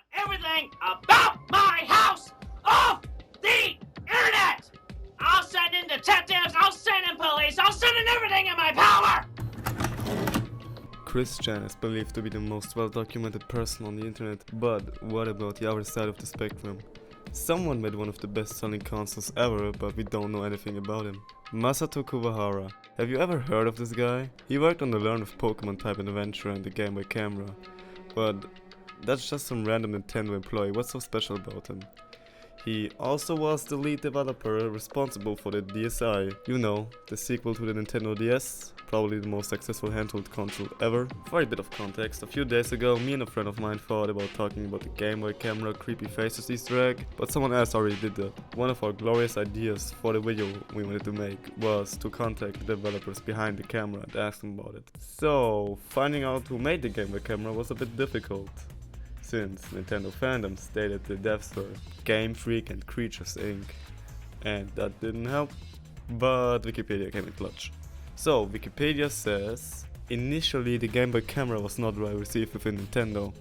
want everything about my house off the internet! I'll send in detectives, I'll send in police, I'll send in everything in my power! Christian is believed to be the most well-documented person on the internet, but what about the other side of the spectrum? Someone made one of the best-selling consoles ever, but we don't know anything about him. Masato Kuwahara. Have you ever heard of this guy? He worked on the Learn of Pokemon type adventure and the Game Boy camera. But that's just some random Nintendo employee, what's so special about him? He also was the lead developer responsible for the DSi, you know, the sequel to the Nintendo DS, probably the most successful handheld console ever. For a bit of context, a few days ago me and a friend of mine thought about talking about the Game Boy camera creepy faces Easter egg, but someone else already did that. One of our glorious ideas for the video we wanted to make was to contact the developers behind the camera and ask them about it. So, finding out who made the Game Boy camera was a bit difficult, since Nintendo fandom stated the devs were Game Freak and Creatures Inc. And that didn't help, but Wikipedia came in clutch. So, Wikipedia says, initially the Game Boy camera was not well received within Nintendo.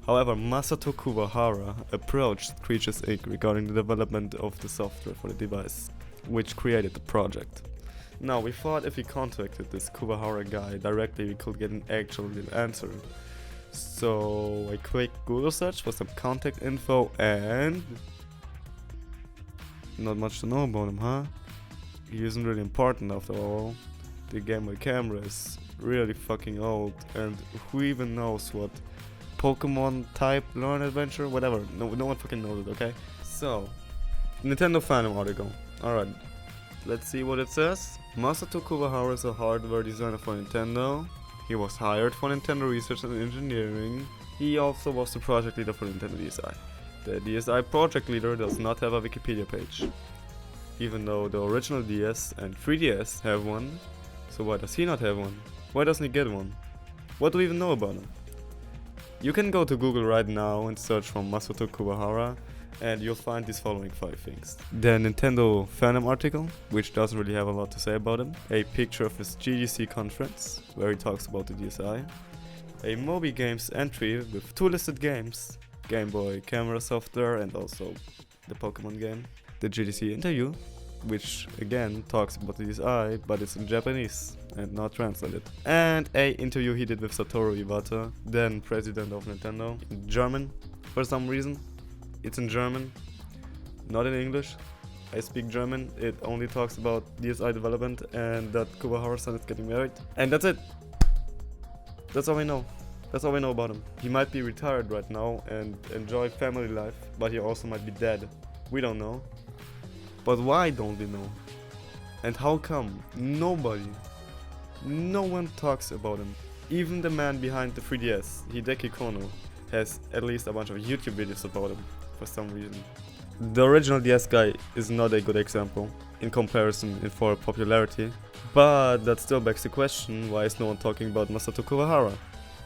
However, Masato Kuwahara approached Creatures Inc. regarding the development of the software for the device, which created the project. Now, we thought if we contacted this Kuwahara guy directly we could get an actual real answer. So, a quick Google search for some contact info and... not much to know about him, huh? He isn't really important after all. The Game Boy camera is really fucking old, and who even knows what Pokemon type learn adventure, whatever. No one fucking knows it, okay? So, Nintendo fandom article. Alright, let's see what it says. Masato Kuwahara is a hardware designer for Nintendo. He was hired for Nintendo Research and Engineering. He also was the project leader for Nintendo DSi. The DSi project leader does not have a Wikipedia page, even though the original DS and 3DS have one. So why does he not have one? Why doesn't he get one? What do we even know about him? You can go to Google right now and search for Masato Kuwahara, and you'll find these following 5 things. The Nintendo fandom article, which doesn't really have a lot to say about him. A picture of his GDC conference, where he talks about the DSi. A Moby Games entry with 2 listed games. Game Boy camera software and also the Pokemon game. The GDC interview, which again talks about the DSi, but it's in Japanese and not translated. And a interview he did with Satoru Iwata, then president of Nintendo, in German for some reason. It's in German, not in English. I speak German. It only talks about DSi development and that Kuwahara-san is getting married. And that's it. That's all we know. That's all we know about him. He might be retired right now and enjoy family life, but he also might be dead. We don't know. But why don't we know? And how come no one talks about him? Even the man behind the 3DS, Hideki Kono, has at least a bunch of YouTube videos about him. For some reason. The original DS guy is not a good example in comparison for popularity, but that still begs the question, why is no one talking about Masato Kuwahara?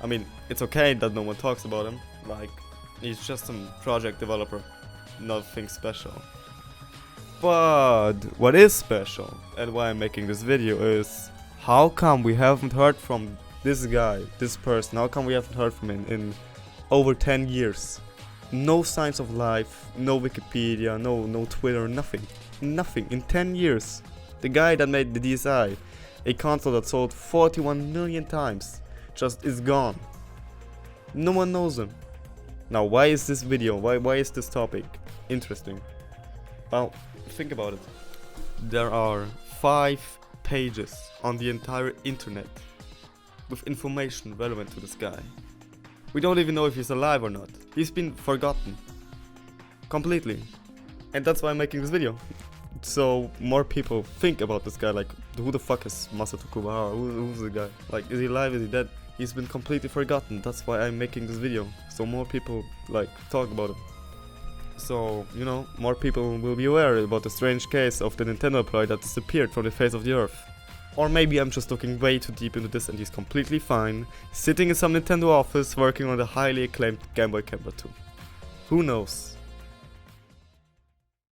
I mean, it's okay that no one talks about him, like, he's just some project developer, nothing special. But what is special, and why I'm making this video, is how come we haven't heard from this guy, this person, how come we haven't heard from him in over 10 years? No signs of life, no Wikipedia, no Twitter, nothing. Nothing. In 10 years. The guy that made the DSi, a console that sold 41 million times, just is gone. No one knows him. Now, why is this video, why is this topic interesting? Well, think about it. There are 5 pages on the entire internet with information relevant to this guy. We don't even know if he's alive or not. He's been forgotten. Completely. And that's why I'm making this video. So more people think about this guy, like, who the fuck is Masato Kuwahara? Who's the guy? Like, is he alive? Is he dead? He's been completely forgotten. That's why I'm making this video. So more people, like, talk about him. So, you know, more people will be aware about the strange case of the Nintendo employee that disappeared from the face of the earth. Or maybe I'm just looking way too deep into this and he's completely fine, sitting in some Nintendo office working on the highly acclaimed Game Boy Camera 2. Who knows?